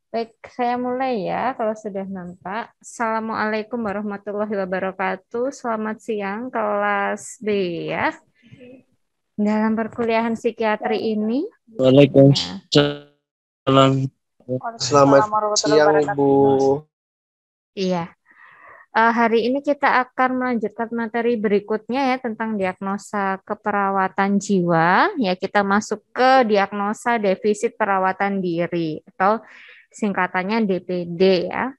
Baik, saya mulai ya kalau sudah nampak. Assalamualaikum warahmatullahi wabarakatuh. Selamat siang kelas B ya. Dalam perkuliahan psikiatri ini, ya. Waalaikumsalam. Selamat Waalaikumsalam warahmatullahi siang, wabarakatuh. Ibu. Iya, hari ini kita akan melanjutkan materi berikutnya ya tentang diagnosa keperawatan jiwa. Ya, kita masuk ke diagnosa defisit perawatan diri atau singkatannya DPD ya.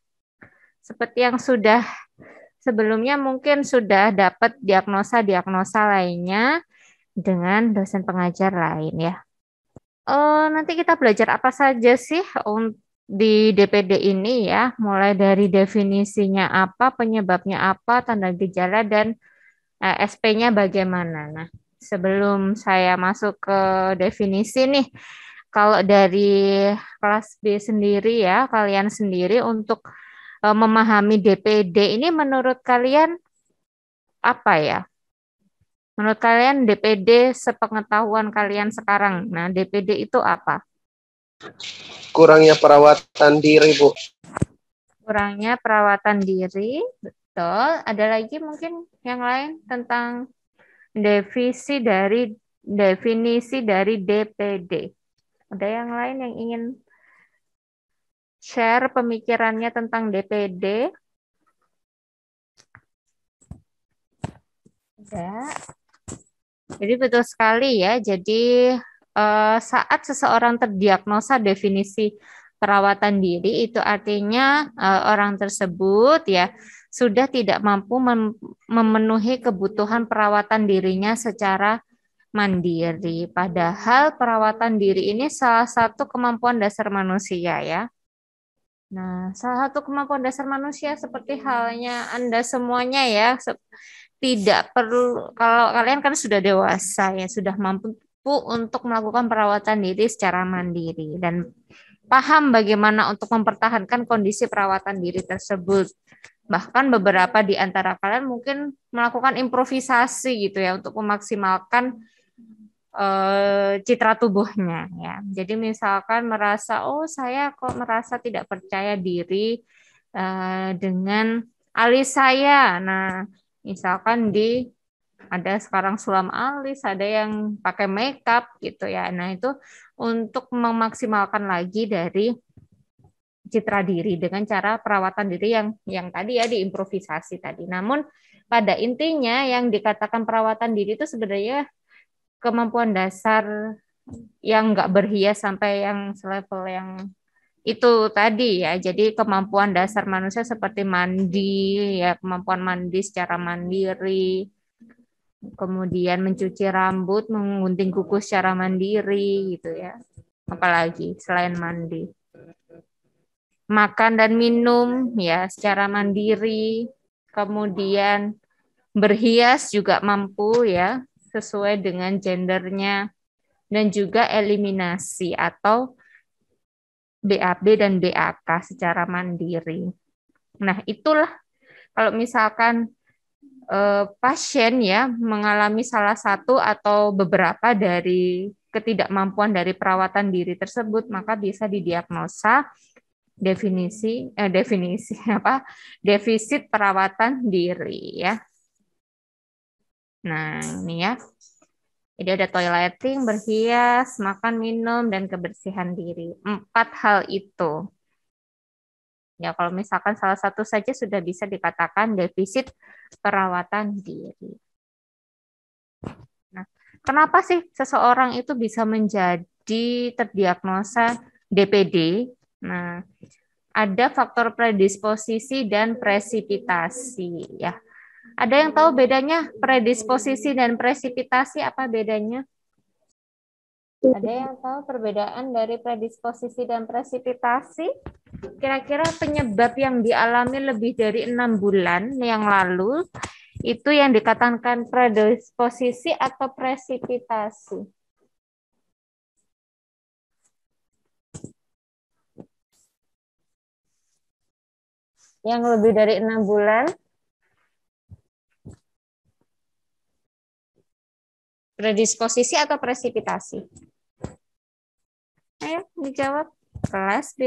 Seperti yang sudah sebelumnya mungkin sudah dapat diagnosa-diagnosa lainnya dengan dosen pengajar lain ya. Nanti kita belajar apa saja sih di DPD ini ya, mulai dari definisinya apa, penyebabnya apa, tanda gejala, dan SP-nya bagaimana. Nah, sebelum saya masuk ke definisi nih, kalau dari kelas B sendiri ya, kalian sendiri untuk memahami DPD ini menurut kalian apa ya? Menurut kalian DPD sepengetahuan kalian sekarang. Nah, DPD itu apa? Kurangnya perawatan diri, Bu. Kurangnya perawatan diri, betul. Ada lagi mungkin yang lain tentang definisi dari DPD. Ada yang lain yang ingin share pemikirannya tentang DPD? Ada. Jadi betul sekali ya. Jadi saat seseorang terdiagnosa definisi perawatan diri itu artinya orang tersebut ya sudah tidak mampu memenuhi kebutuhan perawatan dirinya secara mandiri. Padahal perawatan diri ini salah satu kemampuan dasar manusia ya. Nah, salah satu kemampuan dasar manusia seperti halnya Anda semuanya ya, tidak perlu, kalau kalian kan sudah dewasa ya, sudah mampu untuk melakukan perawatan diri secara mandiri dan paham bagaimana untuk mempertahankan kondisi perawatan diri tersebut. Bahkan beberapa di antara kalian mungkin melakukan improvisasi gitu ya untuk memaksimalkan citra tubuhnya ya. Jadi misalkan merasa oh saya kok merasa tidak percaya diri dengan alis saya. Nah, misalkan ada sekarang sulam alis, ada yang pakai makeup gitu ya. Nah, itu untuk memaksimalkan lagi dari citra diri dengan cara perawatan diri yang tadi ya diimprovisasi tadi. Namun pada intinya yang dikatakan perawatan diri itu sebenarnya kemampuan dasar yang nggak berhias sampai yang selevel yang itu tadi ya. Jadi kemampuan dasar manusia seperti mandi ya, kemampuan mandi secara mandiri, kemudian mencuci rambut, menggunting kuku secara mandiri gitu ya. Apalagi selain mandi. Makan dan minum ya secara mandiri, kemudian berhias juga mampu ya sesuai dengan gendernya dan juga eliminasi atau BAB dan BAK secara mandiri. Nah, itulah kalau misalkan pasien ya mengalami salah satu atau beberapa dari ketidakmampuan dari perawatan diri tersebut, maka bisa didiagnosa definisi apa defisit perawatan diri ya. Nah, ini ya. Jadi ada toileting, berhias, makan, minum, dan kebersihan diri. 4 hal itu. Ya, kalau misalkan salah satu saja sudah bisa dikatakan defisit perawatan diri. Nah, kenapa sih seseorang itu bisa menjadi terdiagnosa DPD? Nah, ada faktor predisposisi dan presipitasi ya. Ada yang tahu bedanya predisposisi dan presipitasi apa bedanya? Ada yang tahu perbedaan dari predisposisi dan presipitasi? Kira-kira penyebab yang dialami lebih dari 6 bulan yang lalu itu yang dikatakan predisposisi atau presipitasi? Yang lebih dari 6 bulan, predisposisi atau presipitasi? Ayo dijawab. Kelas B.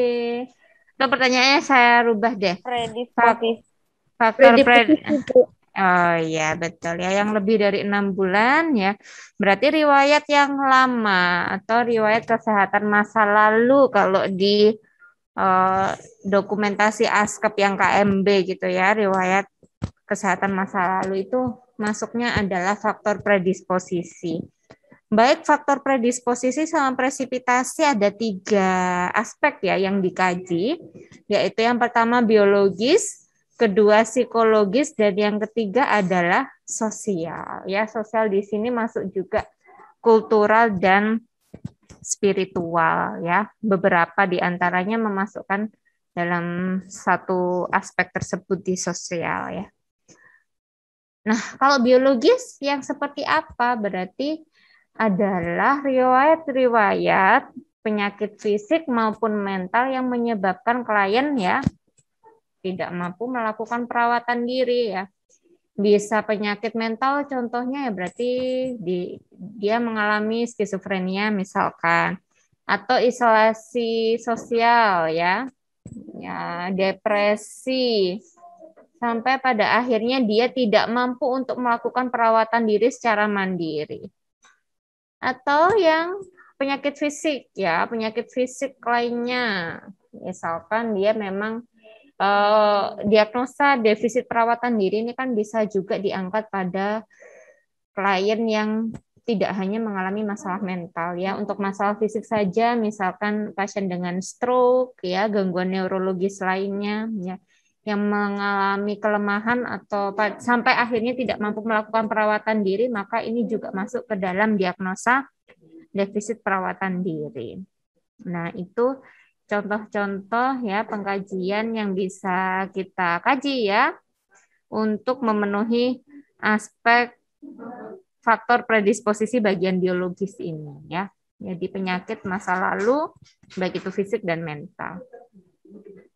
pertanyaannya saya rubah deh. Predisposisi. Faktor Oh ya betul ya, yang lebih dari 6 bulan ya, berarti riwayat yang lama atau riwayat kesehatan masa lalu kalau di eh, dokumentasi ASKEP yang KMB gitu ya, riwayat kesehatan masa lalu itu masuknya adalah faktor predisposisi. Baik faktor predisposisi sama presipitasi ada 3 aspek ya yang dikaji, yaitu yang pertama biologis, kedua psikologis, dan yang ketiga adalah sosial. Ya, sosial di sini masuk juga kultural dan spiritual ya. Beberapa di antaranya memasukkan dalam satu aspek tersebut di sosial ya. Nah, kalau biologis yang seperti apa? Berarti adalah riwayat-riwayat penyakit fisik maupun mental yang menyebabkan klien ya tidak mampu melakukan perawatan diri ya. Bisa penyakit mental contohnya ya berarti dia mengalami skizofrenia misalkan, atau isolasi sosial ya, depresi, sampai pada akhirnya dia tidak mampu untuk melakukan perawatan diri secara mandiri. Atau yang penyakit fisik ya, penyakit fisik lainnya, misalkan dia memang diagnosa defisit perawatan diri ini kan bisa juga diangkat pada klien yang tidak hanya mengalami masalah mental ya. Untuk masalah fisik saja, misalkan pasien dengan stroke ya, gangguan neurologis lainnya ya, yang mengalami kelemahan atau sampai akhirnya tidak mampu melakukan perawatan diri, maka ini juga masuk ke dalam diagnosa defisit perawatan diri. Nah, itu contoh-contoh ya pengkajian yang bisa kita kaji ya untuk memenuhi aspek faktor predisposisi bagian biologis ini ya. Jadi penyakit masa lalu baik itu fisik dan mental.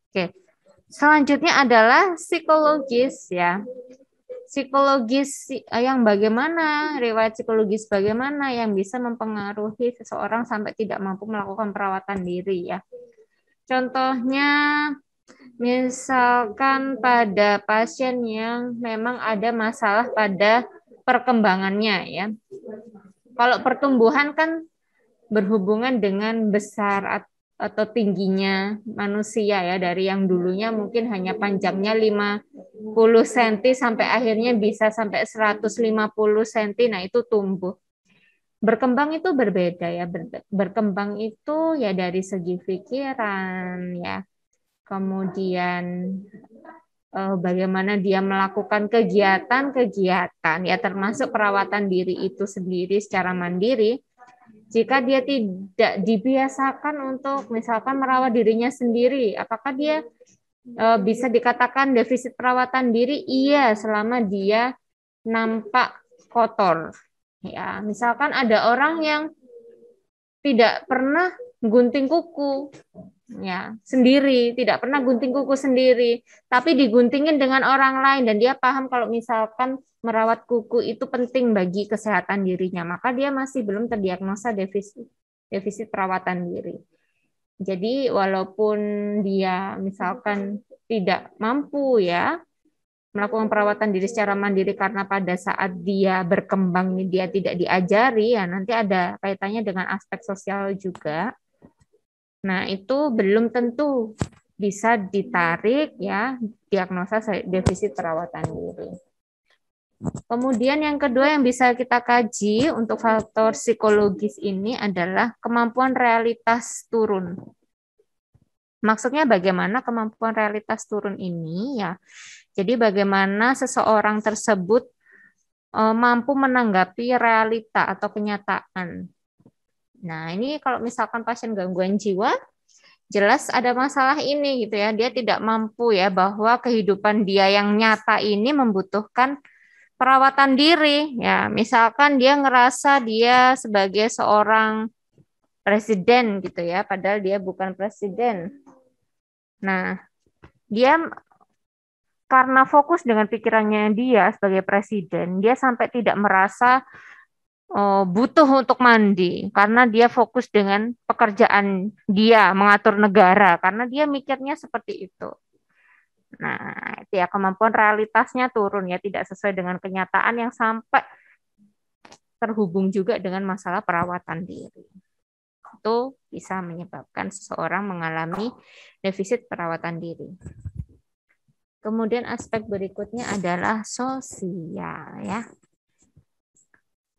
Oke. Selanjutnya adalah psikologis ya. Psikologis yang bagaimana, riwayat psikologis bagaimana yang bisa mempengaruhi seseorang sampai tidak mampu melakukan perawatan diri ya. Contohnya, misalkan pada pasien yang memang ada masalah pada perkembangannya ya. Kalau pertumbuhan kan berhubungan dengan besar atau tingginya manusia ya, dari yang dulunya mungkin hanya panjangnya 50 cm sampai akhirnya bisa sampai 150 cm. Nah, itu tumbuh. Berkembang itu berbeda ya. Berkembang itu ya dari segi pikiran ya. Kemudian bagaimana dia melakukan kegiatan-kegiatan ya, termasuk perawatan diri itu sendiri secara mandiri. Jika dia tidak dibiasakan untuk misalkan merawat dirinya sendiri, apakah dia bisa dikatakan defisit perawatan diri? Iya, selama dia nampak kotor. Ya, misalkan ada orang yang tidak pernah gunting kuku ya sendiri, tidak pernah gunting kuku sendiri, tapi diguntingin dengan orang lain dan dia paham kalau misalkan merawat kuku itu penting bagi kesehatan dirinya, maka dia masih belum terdiagnosa defisit perawatan diri. Jadi walaupun dia misalkan tidak mampu ya melakukan perawatan diri secara mandiri karena pada saat dia berkembang dia tidak diajari ya, nanti ada kaitannya dengan aspek sosial juga. Nah, itu belum tentu bisa ditarik ya diagnosa defisit perawatan diri. Kemudian yang kedua yang bisa kita kaji untuk faktor psikologis ini adalah kemampuan realitas turun. Maksudnya bagaimana kemampuan realitas turun ini ya? Jadi bagaimana seseorang tersebut mampu menanggapi realita atau kenyataan. Nah, ini kalau misalkan pasien gangguan jiwa, jelas ada masalah ini gitu ya. Dia tidak mampu ya bahwa kehidupan dia yang nyata ini membutuhkan perawatan diri. Ya, misalkan dia ngerasa dia sebagai seorang presiden gitu ya, padahal dia bukan presiden. Nah, dia karena fokus dengan pikirannya dia sebagai presiden, dia sampai tidak merasa butuh untuk mandi karena dia fokus dengan pekerjaan dia mengatur negara karena dia mikirnya seperti itu. Nah, itu ya kemampuan realitasnya turun ya, tidak sesuai dengan kenyataan yang sampai terhubung juga dengan masalah perawatan diri. Itu bisa menyebabkan seseorang mengalami defisit perawatan diri. Kemudian aspek berikutnya adalah sosial ya.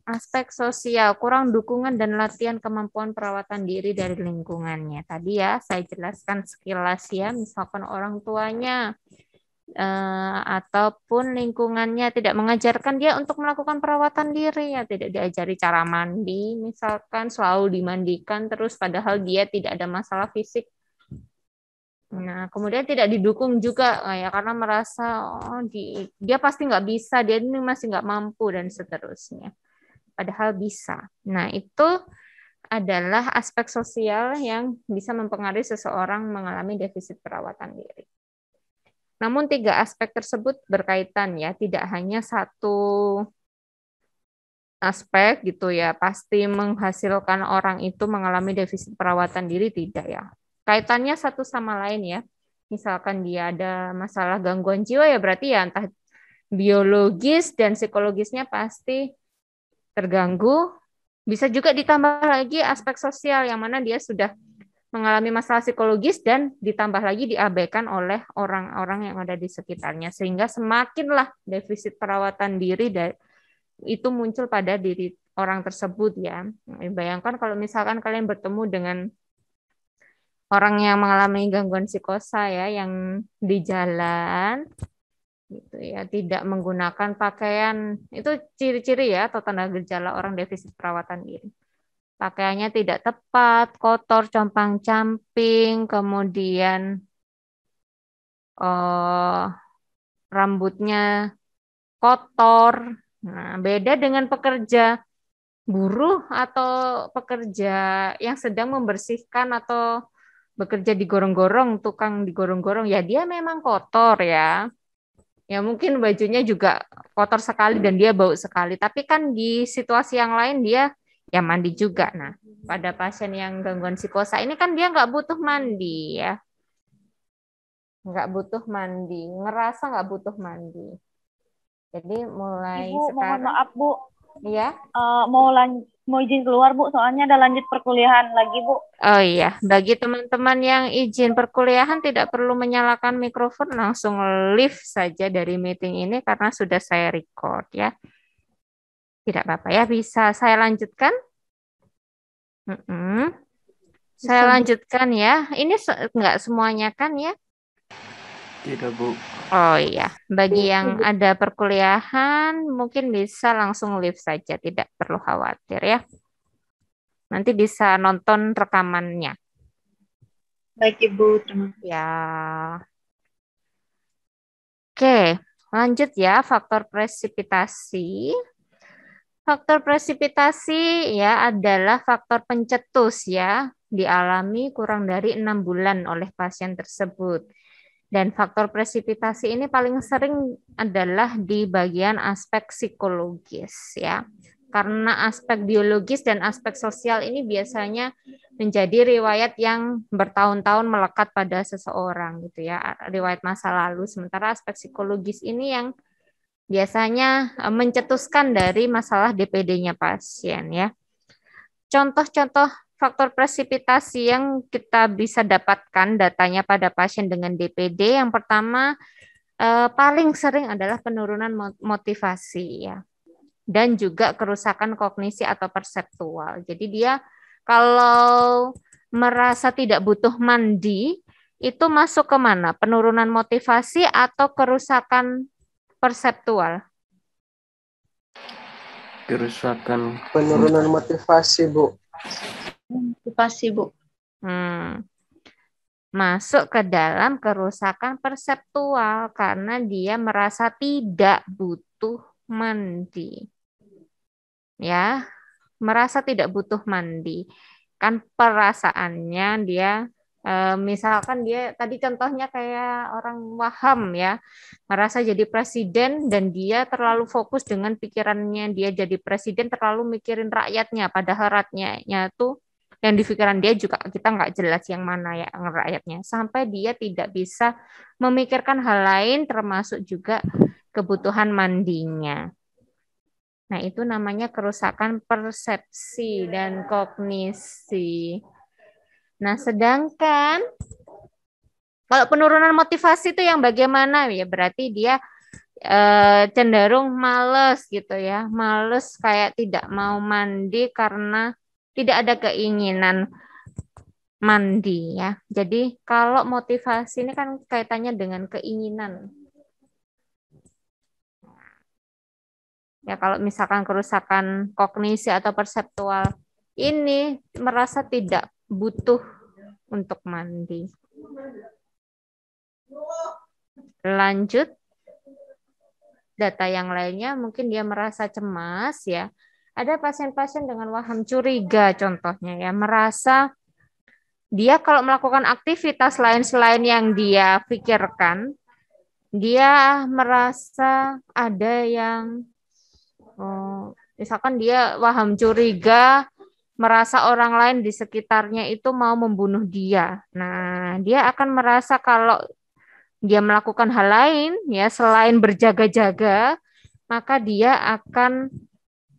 Aspek sosial, kurang dukungan dan latihan kemampuan perawatan diri dari lingkungannya. Tadi ya saya jelaskan sekilas ya, misalkan orang tuanya ataupun lingkungannya tidak mengajarkan dia untuk melakukan perawatan diri ya, tidak diajari cara mandi, misalkan selalu dimandikan terus padahal dia tidak ada masalah fisik. Nah, kemudian tidak didukung juga ya karena merasa dia pasti nggak bisa, dia ini masih nggak mampu dan seterusnya. Padahal bisa. Nah, itu adalah aspek sosial yang bisa mempengaruhi seseorang mengalami defisit perawatan diri. Namun 3 aspek tersebut berkaitan ya, tidak hanya satu aspek gitu ya, pasti menghasilkan orang itu mengalami defisit perawatan diri, tidak ya. Kaitannya satu sama lain ya. Misalkan dia ada masalah gangguan jiwa ya berarti ya entah biologis dan psikologisnya pasti terganggu. Bisa juga ditambah lagi aspek sosial yang mana dia sudah mengalami masalah psikologis dan ditambah lagi diabaikan oleh orang-orang yang ada di sekitarnya. Sehingga semakinlah defisit perawatan diri itu muncul pada diri orang tersebut ya. Bayangkan kalau misalkan kalian bertemu dengan orang yang mengalami gangguan psikosa ya, yang di jalan gitu ya, tidak menggunakan pakaian, itu ciri-ciri ya atau tanda gejala orang defisit perawatan diri. Pakaiannya tidak tepat, kotor, compang-camping, kemudian rambutnya kotor. Nah, beda dengan pekerja buruh atau pekerja yang sedang membersihkan atau bekerja di gorong-gorong, tukang di gorong-gorong, ya dia memang kotor ya. Ya mungkin bajunya juga kotor sekali dan dia bau sekali. Tapi kan di situasi yang lain dia ya mandi juga. Nah, pada pasien yang gangguan psikosa ini kan dia nggak butuh mandi ya. Nggak butuh mandi, ngerasa nggak butuh mandi. Jadi mulai Ibu, mohon sekarang, maaf Bu, ya. mau izin keluar Bu, soalnya ada lanjut perkuliahan lagi Bu. Oh iya, bagi teman-teman yang izin perkuliahan tidak perlu menyalakan mikrofon, langsung leave saja dari meeting ini karena sudah saya record ya. Tidak apa-apa ya, bisa saya lanjutkan? Saya lanjutkan ya. Ini nggak semuanya kan ya? Tidak, Bu. Oh iya, bagi yang ada perkuliahan mungkin bisa langsung leave saja, tidak perlu khawatir ya. Nanti bisa nonton rekamannya. Baik Ibu, terima kasih. Ya. Oke, lanjut ya, faktor presipitasi. Faktor presipitasi ya adalah faktor pencetus ya, dialami kurang dari 6 bulan oleh pasien tersebut. Dan faktor presipitasi ini paling sering adalah di bagian aspek psikologis ya. Karena aspek biologis dan aspek sosial ini biasanya menjadi riwayat yang bertahun-tahun melekat pada seseorang gitu ya, riwayat masa lalu. Sementara aspek psikologis ini yang biasanya mencetuskan dari masalah DPD-nya pasien ya. Contoh-contoh faktor presipitasi yang kita bisa dapatkan datanya pada pasien dengan DPD, yang pertama paling sering adalah penurunan motivasi ya, dan juga kerusakan kognisi atau perseptual. Jadi dia kalau merasa tidak butuh mandi itu masuk ke mana? Penurunan motivasi atau kerusakan perseptual? Kerusakan. Penurunan motivasi, Bu. Motivasi Bu. Masuk ke dalam kerusakan perseptual karena dia merasa tidak butuh mandi. Ya, merasa tidak butuh mandi. Kan perasaannya dia Misalkan dia tadi contohnya kayak orang waham ya, merasa jadi presiden dan dia terlalu fokus dengan pikirannya dia jadi presiden, terlalu mikirin rakyatnya, padahal rakyatnya tuh yang di pikiran dia juga kita nggak jelas yang mana ya rakyatnya, sampai dia tidak bisa memikirkan hal lain termasuk juga kebutuhan mandinya. Nah, itu namanya kerusakan persepsi dan kognisi. Nah, sedangkan kalau penurunan motivasi itu yang bagaimana ya? Berarti dia cenderung males gitu ya. Males kayak tidak mau mandi karena tidak ada keinginan mandi ya. Jadi kalau motivasi ini kan kaitannya dengan keinginan. Ya kalau misalkan kerusakan kognisi atau perseptual ini merasa tidak butuh untuk mandi. Lanjut, data yang lainnya mungkin dia merasa cemas ya. Ada pasien-pasien dengan waham curiga contohnya ya, merasa dia kalau melakukan aktivitas lain selain yang dia pikirkan, dia merasa ada yang misalkan dia waham curiga, merasa orang lain di sekitarnya itu mau membunuh dia. Nah, dia akan merasa kalau dia melakukan hal lain ya selain berjaga-jaga, maka dia akan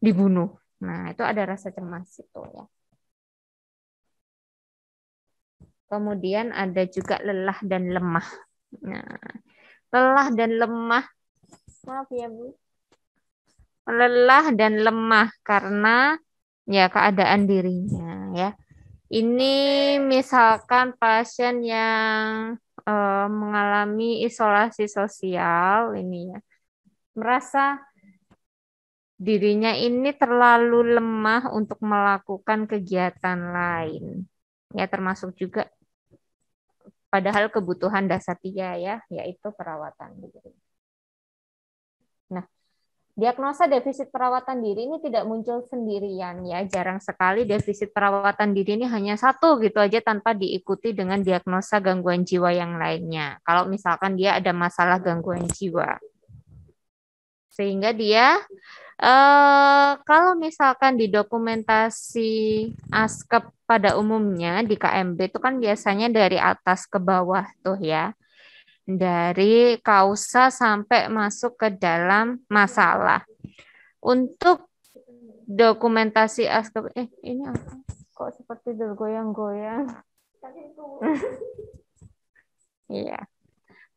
dibunuh. Nah, itu ada rasa cemas itu ya. Kemudian ada juga lelah dan lemah. Nah, lelah dan lemah. Maaf ya, Bu. Lelah dan lemah karena ya keadaan dirinya ya. Ini misalkan pasien yang mengalami isolasi sosial ini ya. Merasa dirinya ini terlalu lemah untuk melakukan kegiatan lain. Ya termasuk juga padahal kebutuhan dasar dia ya, yaitu perawatan diri. Nah, diagnosa defisit perawatan diri ini tidak muncul sendirian ya, jarang sekali defisit perawatan diri ini hanya satu gitu aja tanpa diikuti dengan diagnosa gangguan jiwa yang lainnya. Kalau misalkan dia ada masalah gangguan jiwa. Sehingga dia kalau misalkan di dokumentasi ASKEP pada umumnya di KMB itu kan biasanya dari atas ke bawah tuh ya. Dari kausa sampai masuk ke dalam masalah. Untuk dokumentasi ASKEP, ini apa? Kok seperti bergoyang-goyang? Iya.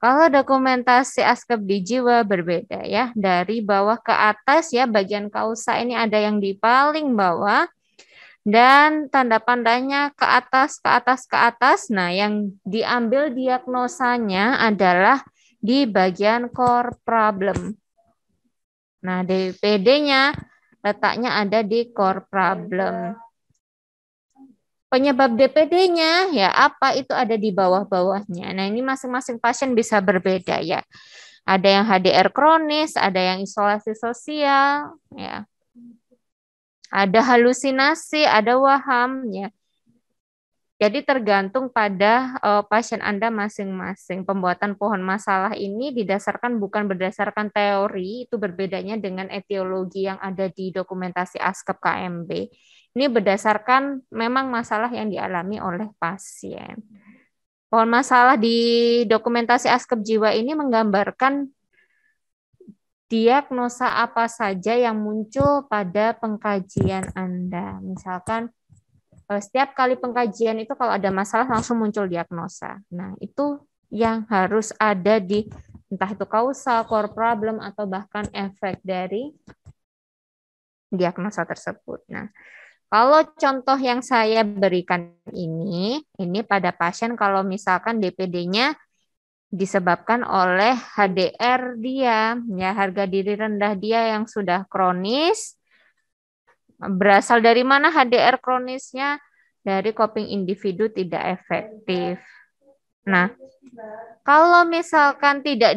Kalau dokumentasi ASKEP di jiwa berbeda ya, dari bawah ke atas ya, bagian kausa ini ada yang di paling bawah dan tanda pandanya ke atas, ke atas, ke atas. Nah, yang diambil diagnosanya adalah di bagian core problem. Nah, DPD-nya letaknya ada di core problem. Penyebab DPD-nya ya apa itu ada di bawah-bawahnya. Nah, ini masing-masing pasien bisa berbeda ya. Ada yang HDR kronis, ada yang isolasi sosial, ya. Ada halusinasi, ada waham ya. Jadi tergantung pada pasien Anda masing-masing. Pembuatan pohon masalah ini didasarkan bukan berdasarkan teori, itu berbedanya dengan etiologi yang ada di dokumentasi ASKEP KMB. Ini berdasarkan memang masalah yang dialami oleh pasien. Pohon masalah di dokumentasi ASKEP jiwa ini menggambarkan diagnosa apa saja yang muncul pada pengkajian Anda. Misalkan setiap kali pengkajian itu kalau ada masalah langsung muncul diagnosa. Nah, itu yang harus ada di entah itu kausal, core problem, atau bahkan efek dari diagnosa tersebut. Nah, kalau contoh yang saya berikan ini pada pasien kalau misalkan DPD-nya disebabkan oleh HDR dia, ya harga diri rendah dia yang sudah kronis. Berasal dari mana HDR kronisnya? Dari coping individu tidak efektif. Nah, kalau misalkan tidak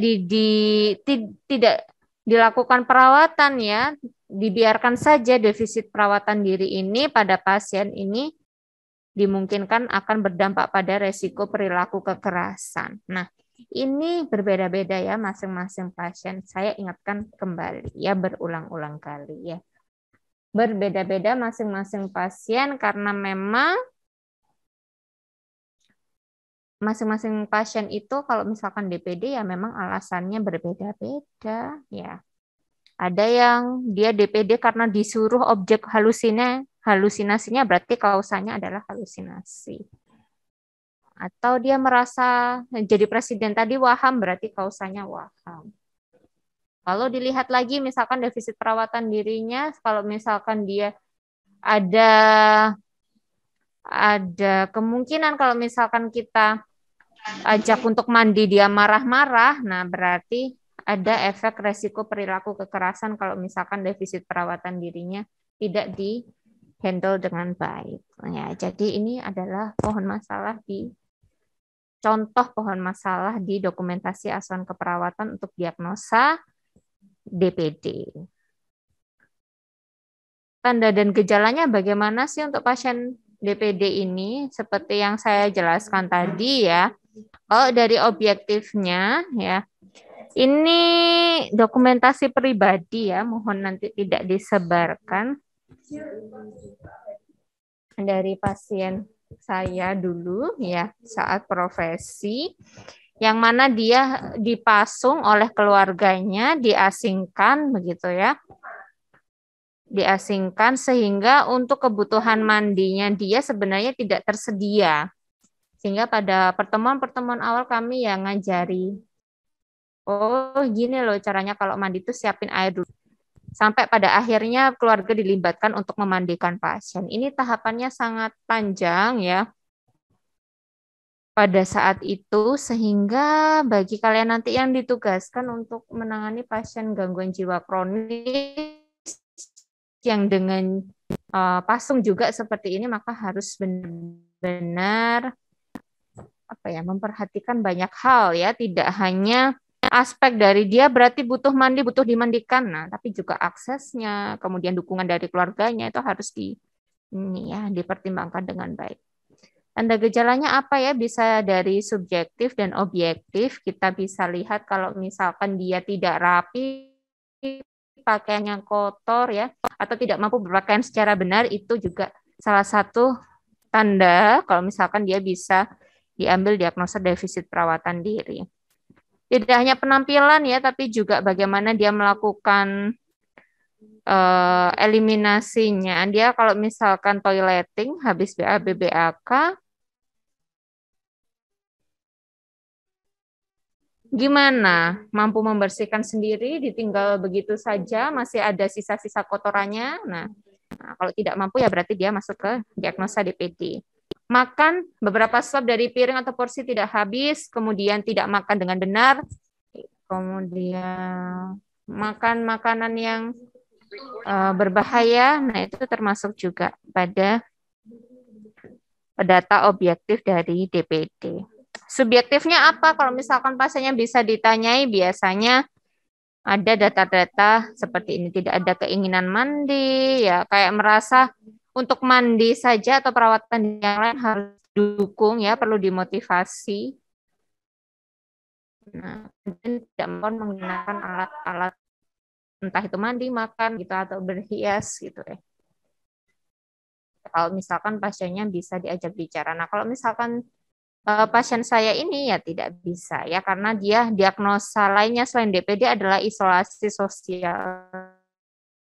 tidak dilakukan perawatan ya, dibiarkan saja defisit perawatan diri ini pada pasien ini dimungkinkan akan berdampak pada resiko perilaku kekerasan. Nah, ini berbeda-beda ya masing-masing pasien. Saya ingatkan kembali ya berulang-ulang kali ya. Berbeda-beda masing-masing pasien karena memang masing-masing pasien itu kalau misalkan DPD ya memang alasannya berbeda-beda ya. Ada yang dia DPD karena disuruh objek halusinasinya berarti kausanya adalah halusinasi. Atau dia merasa jadi presiden tadi waham berarti kausanya waham. Kalau dilihat lagi misalkan defisit perawatan dirinya, kalau misalkan dia ada kemungkinan kalau misalkan kita ajak untuk mandi dia marah-marah, nah berarti ada efek resiko perilaku kekerasan kalau misalkan defisit perawatan dirinya tidak di-handle dengan baik. Ya, jadi ini adalah contoh pohon masalah di dokumentasi asuhan keperawatan untuk diagnosa DPD. Tanda dan gejalanya bagaimana sih untuk pasien DPD ini? Seperti yang saya jelaskan tadi ya. Kalau dari objektifnya ya, ini dokumentasi pribadi ya, mohon nanti tidak disebarkan dari pasien saya dulu ya saat profesi, yang mana dia dipasung oleh keluarganya, diasingkan begitu ya. Diasingkan sehingga untuk kebutuhan mandinya dia sebenarnya tidak tersedia. Sehingga pada pertemuan-pertemuan awal kami yang ngajari, oh gini loh caranya kalau mandi itu siapin air dulu. Sampai pada akhirnya keluarga dilibatkan untuk memandikan pasien. Ini tahapannya sangat panjang ya. Pada saat itu sehingga bagi kalian nanti yang ditugaskan untuk menangani pasien gangguan jiwa kronis yang dengan pasung juga seperti ini, maka harus benar-benar memperhatikan banyak hal ya, tidak hanya aspek dari dia berarti butuh mandi, butuh dimandikan, nah tapi juga aksesnya, kemudian dukungan dari keluarganya itu harus dipertimbangkan dengan baik. Tanda gejalanya apa ya? Bisa dari subjektif dan objektif. Kita bisa lihat kalau misalkan dia tidak rapi, pakaiannya kotor ya, atau tidak mampu berpakaian secara benar, itu juga salah satu tanda kalau misalkan dia bisa diambil diagnosa defisit perawatan diri. Tidak hanya penampilan ya, tapi juga bagaimana dia melakukan eliminasinya. Dia kalau misalkan toileting habis BAB BAK, gimana? Mampu membersihkan sendiri, ditinggal begitu saja, masih ada sisa-sisa kotorannya. Nah, kalau tidak mampu ya berarti dia masuk ke diagnosa DPD. Makan beberapa suap dari piring atau porsi tidak habis, kemudian tidak makan dengan benar, kemudian makan makanan yang berbahaya, nah itu termasuk juga pada data objektif dari DPD. Subjektifnya apa? Kalau misalkan pasiennya bisa ditanyai, biasanya ada data-data seperti ini, tidak ada keinginan mandi, ya kayak merasa untuk mandi saja atau perawatan yang lain harus didukung ya, perlu dimotivasi. Nah, tidak mau menggunakan alat-alat entah itu mandi, makan gitu atau berhias gitu ya. Kalau misalkan pasiennya bisa diajak bicara. Nah, kalau misalkan pasien saya ini ya tidak bisa ya karena dia diagnosa lainnya selain DPD adalah isolasi sosial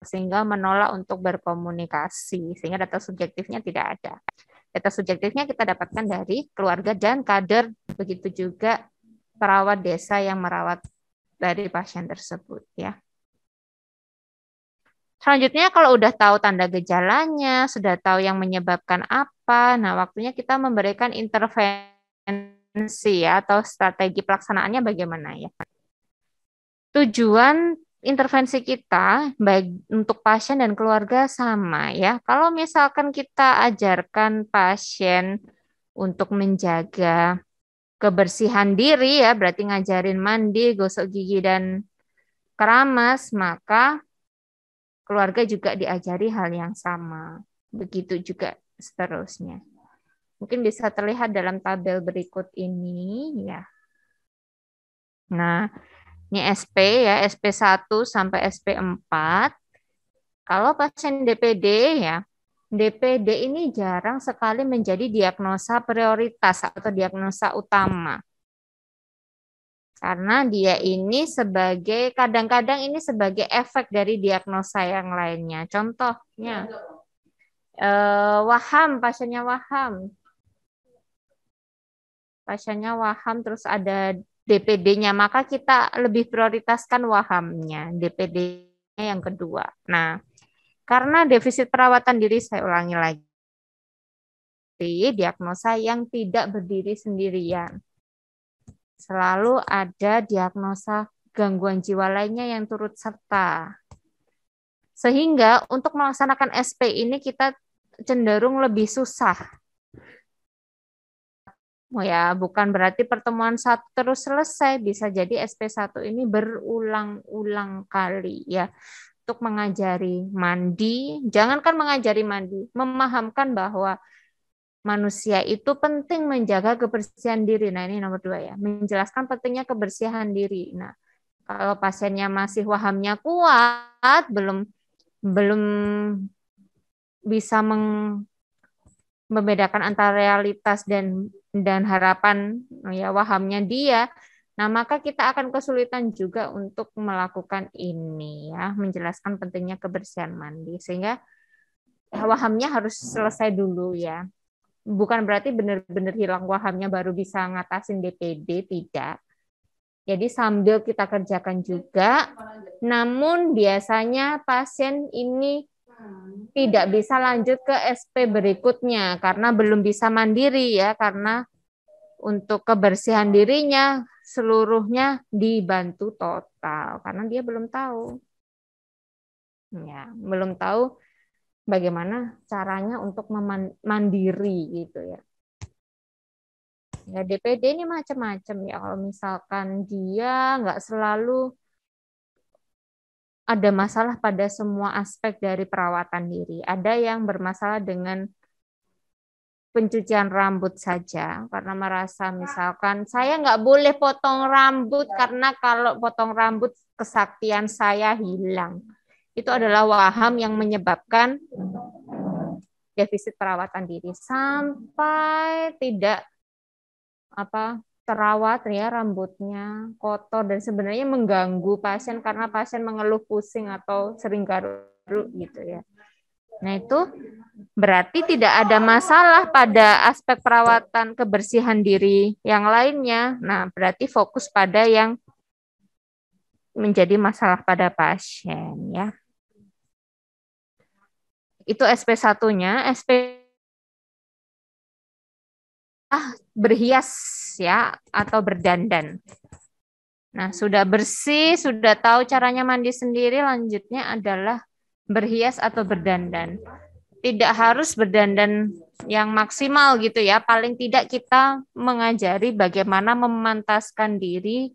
sehingga menolak untuk berkomunikasi sehingga data subjektifnya tidak ada. Data subjektifnya kita dapatkan dari keluarga dan kader, begitu juga perawat desa yang merawat dari pasien tersebut ya. Selanjutnya kalau udah tahu tanda gejalanya, sudah tahu yang menyebabkan apa, nah waktunya kita memberikan intervensi ya atau strategi pelaksanaannya bagaimana ya. Tujuan intervensi kita baik untuk pasien dan keluarga sama ya. Kalau misalkan kita ajarkan pasien untuk menjaga kebersihan diri ya, berarti ngajarin mandi, gosok gigi dan keramas, maka keluarga juga diajari hal yang sama. Begitu juga seterusnya. Mungkin bisa terlihat dalam tabel berikut ini ya. Nah, ini SP ya, SP1 sampai SP4. Kalau pasien DPD ya, DPD ini jarang sekali menjadi diagnosa prioritas atau diagnosa utama. Karena dia ini sebagai, kadang-kadang ini sebagai efek dari diagnosa yang lainnya. Contohnya, waham, pasiennya waham. Pasiennya waham, terus ada DPD-nya, maka kita lebih prioritaskan wahamnya, DPD-nya yang kedua. Nah, karena defisit perawatan diri, saya ulangi lagi, diagnosa yang tidak berdiri sendirian. Selalu ada diagnosa gangguan jiwa lainnya yang turut serta. Sehingga untuk melaksanakan SP ini kita cenderung lebih susah. Oh ya, bukan berarti pertemuan satu terus selesai. Bisa jadi SP1 ini berulang-ulang kali ya. Untuk mengajari mandi, jangankan mengajari mandi, memahamkan bahwa manusia itu penting menjaga kebersihan diri. Nah, ini nomor 2 ya. Menjelaskan pentingnya kebersihan diri. Nah, kalau pasiennya masih wahamnya kuat, belum bisa membedakan antara realitas dan harapan ya wahamnya dia. Nah, maka kita akan kesulitan juga untuk melakukan ini ya, menjelaskan pentingnya kebersihan mandi sehingga wahamnya harus selesai dulu ya. Bukan berarti benar-benar hilang wahamnya baru bisa ngatasin DPD, tidak. Jadi sambil kita kerjakan juga, namun biasanya pasien ini tidak bisa lanjut ke SP berikutnya karena belum bisa mandiri ya, karena untuk kebersihan dirinya seluruhnya dibantu total karena dia belum tahu. Ya, belum tahu bagaimana caranya untuk mandiri gitu ya. Ya DPD ini macam-macam ya. Kalau misalkan dia nggak selalu ada masalah pada semua aspek dari perawatan diri. Ada yang bermasalah dengan pencucian rambut saja karena merasa misalkan saya nggak boleh potong rambut karena kalau potong rambut kesaktian saya hilang. Itu adalah waham yang menyebabkan defisit perawatan diri sampai tidak terawat ya rambutnya kotor dan sebenarnya mengganggu pasien karena pasien mengeluh pusing atau sering garuk gitu ya. Nah, itu berarti tidak ada masalah pada aspek perawatan kebersihan diri yang lainnya. Nah, berarti fokus pada yang menjadi masalah pada pasien ya. Itu SP1-nya, SP berhias ya atau berdandan. Nah, sudah bersih, sudah tahu caranya mandi sendiri, lanjutnya adalah berhias atau berdandan. Tidak harus berdandan yang maksimal gitu ya. Paling tidak kita mengajari bagaimana memantaskan diri.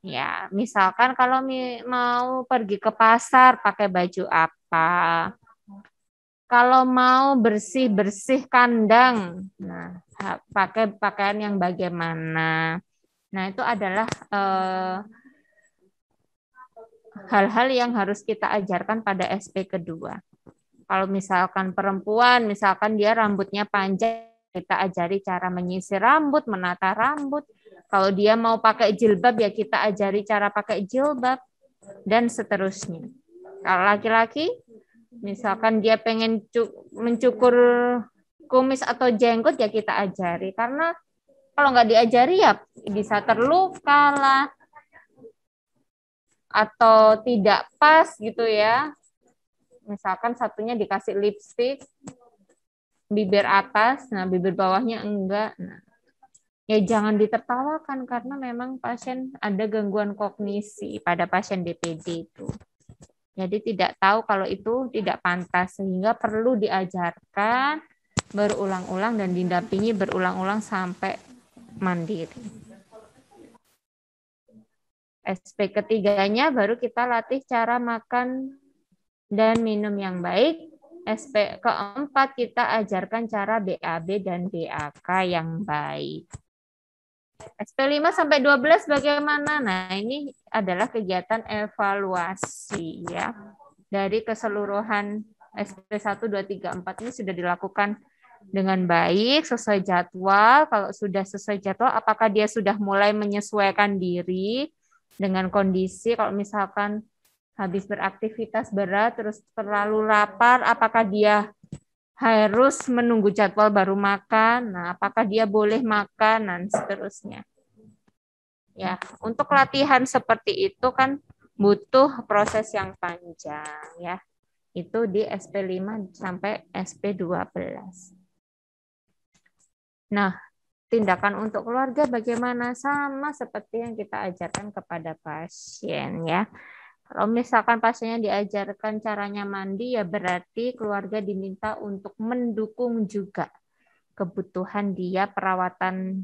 Ya, misalkan kalau mau pergi ke pasar pakai baju apa. Kalau mau bersih-bersih kandang, nah pakai pakaian yang bagaimana. Nah, itu adalah hal-hal yang harus kita ajarkan pada SP kedua. Kalau misalkan perempuan, misalkan dia rambutnya panjang, kita ajari cara menyisir rambut, menata rambut. Kalau dia mau pakai jilbab, ya kita ajari cara pakai jilbab, dan seterusnya. Kalau laki-laki, misalkan dia pengen mencukur kumis atau jenggot, ya kita ajari. Karena kalau nggak diajari, ya bisa terluka lah, atau tidak pas gitu ya. Misalkan satunya dikasih lipstick, bibir atas, nah bibir bawahnya enggak. Nah, ya jangan ditertawakan karena memang pasien ada gangguan kognisi pada pasien DPD itu. Jadi tidak tahu kalau itu tidak pantas sehingga perlu diajarkan berulang-ulang dan didampingi berulang-ulang sampai mandiri. SP ketiganya baru kita latih cara makan dan minum yang baik. SP keempat kita ajarkan cara BAB dan BAK yang baik. SP5 sampai 12 bagaimana? Nah, ini adalah kegiatan evaluasi ya. Dari keseluruhan SP1, 2, 3, 4 ini sudah dilakukan dengan baik, sesuai jadwal. Kalau sudah sesuai jadwal, apakah dia sudah mulai menyesuaikan diri dengan kondisi, kalau misalkan habis beraktivitas berat, terus terlalu lapar, apakah dia harus menunggu jadwal baru makan? Nah, apakah dia boleh makan? Dan seterusnya. Ya, untuk latihan seperti itu kan butuh proses yang panjang ya. Itu di SP5 sampai SP12. Nah, tindakan untuk keluarga bagaimana? Sama seperti yang kita ajarkan kepada pasien ya. Kalau misalkan pasiennya diajarkan caranya mandi, ya berarti keluarga diminta untuk mendukung juga kebutuhan dia perawatan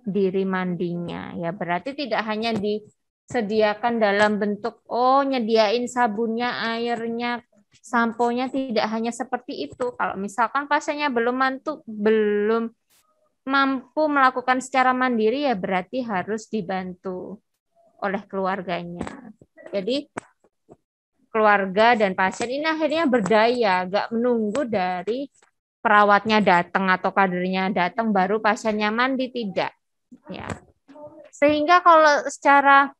diri mandinya. Ya berarti tidak hanya disediakan dalam bentuk, nyediain sabunnya, airnya, samponya, tidak hanya seperti itu. Kalau misalkan pasiennya belum mampu melakukan secara mandiri, ya berarti harus dibantu oleh keluarganya. Jadi keluarga dan pasien ini akhirnya berdaya, gak menunggu dari perawatnya datang atau kadernya datang baru pasiennya mandi, tidak. Ya. Sehingga kalau secara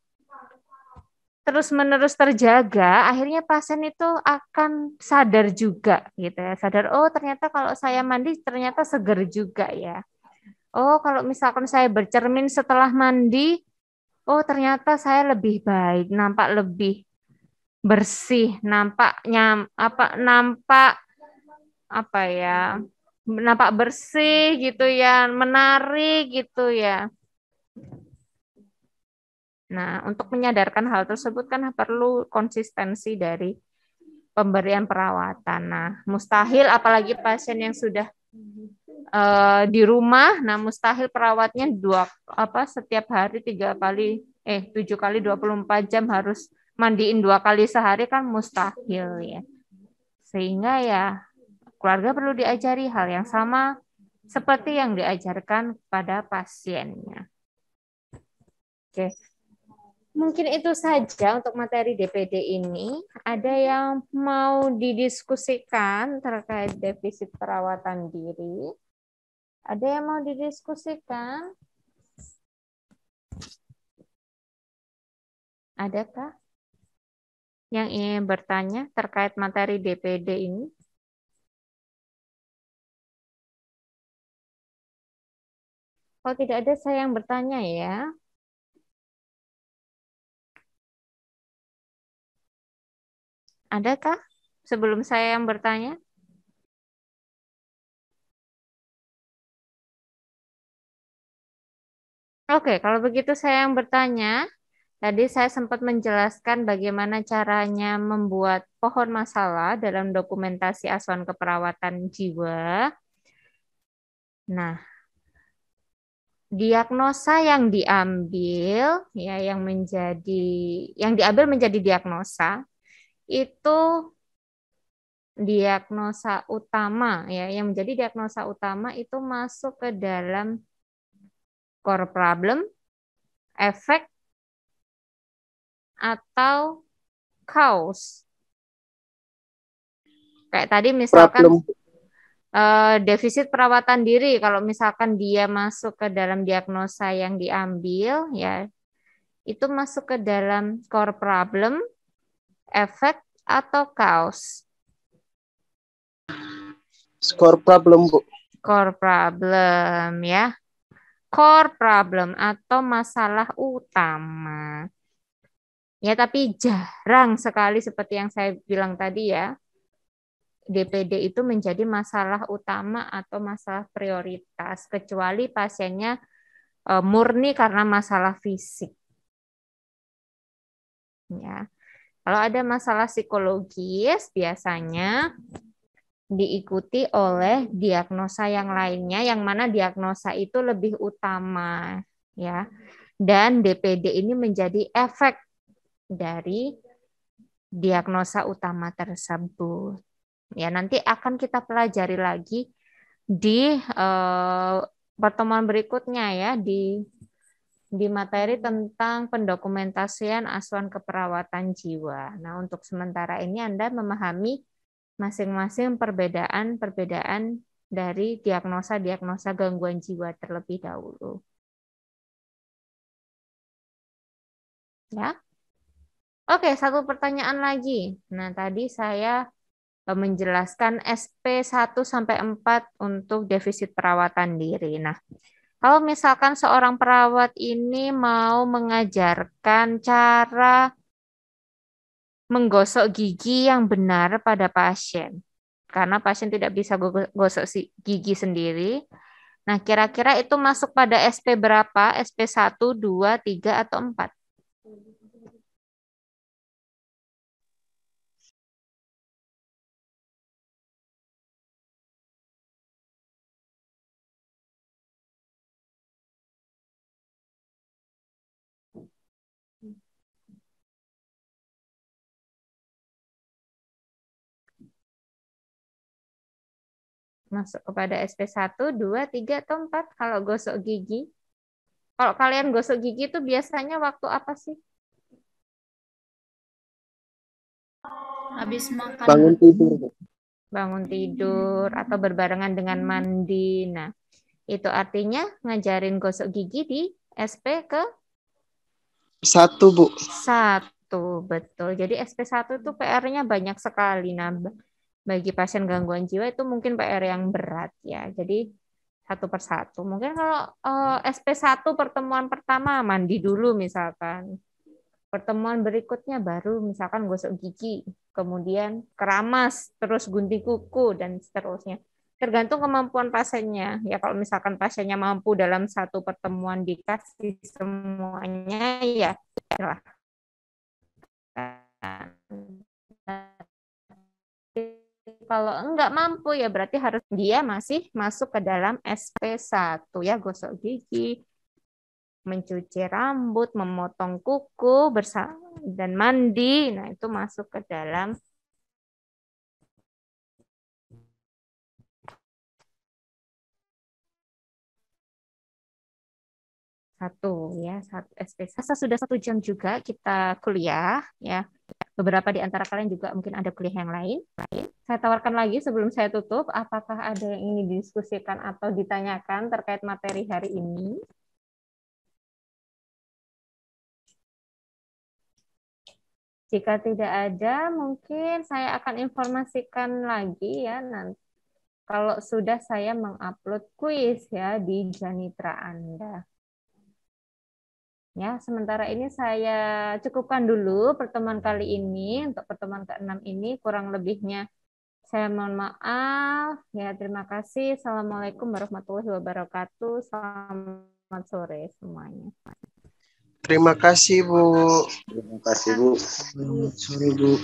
terus-menerus terjaga, akhirnya pasien itu akan sadar juga gitu ya. Sadar, ternyata kalau saya mandi ternyata seger juga ya. Kalau misalkan saya bercermin setelah mandi, ternyata saya lebih baik, nampak lebih bersih, nampak bersih gitu ya, menarik gitu ya. Nah, untuk menyadarkan hal tersebut kan perlu konsistensi dari pemberian perawatan. Nah, mustahil apalagi pasien yang sudah di rumah, nah mustahil perawatnya setiap hari 7 kali 24 jam harus mandiin 2 kali sehari, kan mustahil ya. Sehingga ya keluarga perlu diajari hal yang sama seperti yang diajarkan pada pasiennya. Oke. Mungkin itu saja untuk materi DPD ini. Ada yang mau didiskusikan terkait defisit perawatan diri? Ada yang mau didiskusikan? Adakah yang ingin bertanya terkait materi DPD ini? Kalau tidak ada, saya yang bertanya ya. Adakah sebelum saya yang bertanya? Oke, kalau begitu saya yang bertanya. Tadi saya sempat menjelaskan bagaimana caranya membuat pohon masalah dalam dokumentasi asuhan keperawatan jiwa. Nah, diagnosa yang diambil ya yang diambil menjadi diagnosa itu diagnosa utama ya, yang menjadi diagnosa utama itu masuk ke dalam core problem, efek, atau cause. Kayak tadi misalkan defisit perawatan diri, kalau misalkan dia masuk ke dalam diagnosa yang diambil, ya itu masuk ke dalam core problem, efek, atau cause. Core problem, Bu. Core problem ya. Core problem atau masalah utama. Ya, tapi jarang sekali seperti yang saya bilang tadi ya. DPD itu menjadi masalah utama atau masalah prioritas, kecuali pasiennya murni karena masalah fisik. Ya. Kalau ada masalah psikologis, biasanya diikuti oleh diagnosa yang lainnya, yang mana diagnosa itu lebih utama, ya. Dan DPD ini menjadi efek dari diagnosa utama tersebut. Ya, nanti akan kita pelajari lagi di pertemuan berikutnya ya, di materi tentang pendokumentasian asuhan keperawatan jiwa. Nah, untuk sementara ini Anda memahami masing-masing perbedaan-perbedaan dari diagnosa-diagnosa gangguan jiwa terlebih dahulu. Ya. Oke, satu pertanyaan lagi. Nah, tadi saya menjelaskan SP1 sampai 4 untuk defisit perawatan diri. Nah, kalau misalkan seorang perawat ini mau mengajarkan cara menggosok gigi yang benar pada pasien, karena pasien tidak bisa gosok gigi sendiri. Nah, kira-kira itu masuk pada SP berapa? SP1, 2, 3, atau 4? Masuk kepada SP1, 2, 3, atau 4 kalau gosok gigi? Kalau kalian gosok gigi itu biasanya waktu apa sih? Habis makan. Bangun tidur, Bu. Bangun tidur atau berbarengan dengan mandi. Nah, itu artinya ngajarin gosok gigi di SP ke 1, Bu. 1, betul. Jadi SP1 itu PR-nya banyak sekali. Nah, bagi pasien gangguan jiwa itu mungkin PR yang berat ya. Jadi satu persatu. Mungkin kalau SP1 pertemuan pertama mandi dulu misalkan. Pertemuan berikutnya baru misalkan gosok gigi, kemudian keramas, terus gunting kuku dan seterusnya. Tergantung kemampuan pasiennya. Ya kalau misalkan pasiennya mampu dalam satu pertemuan dikasih semuanya ya silahkan. Kalau enggak mampu ya berarti harus dia masih masuk ke dalam SP1 ya, gosok gigi, mencuci rambut, memotong kuku dan mandi. Nah, itu masuk ke dalam satu SP1. Sudah 1 jam juga kita kuliah ya. Beberapa di antara kalian juga mungkin ada kuliah yang lain. Saya tawarkan lagi sebelum saya tutup, apakah ada yang ingin didiskusikan atau ditanyakan terkait materi hari ini? Jika tidak ada, mungkin saya akan informasikan lagi ya nanti kalau sudah saya mengupload kuis ya di Janitra Anda. Ya, sementara ini saya cukupkan dulu pertemuan kali ini. Untuk pertemuan ke-6 ini kurang lebihnya saya mohon maaf. Ya, terima kasih. Assalamualaikum warahmatullahi wabarakatuh. Selamat sore semuanya. Terima kasih, Bu. Terima kasih, Bu. Selamat sore, Bu.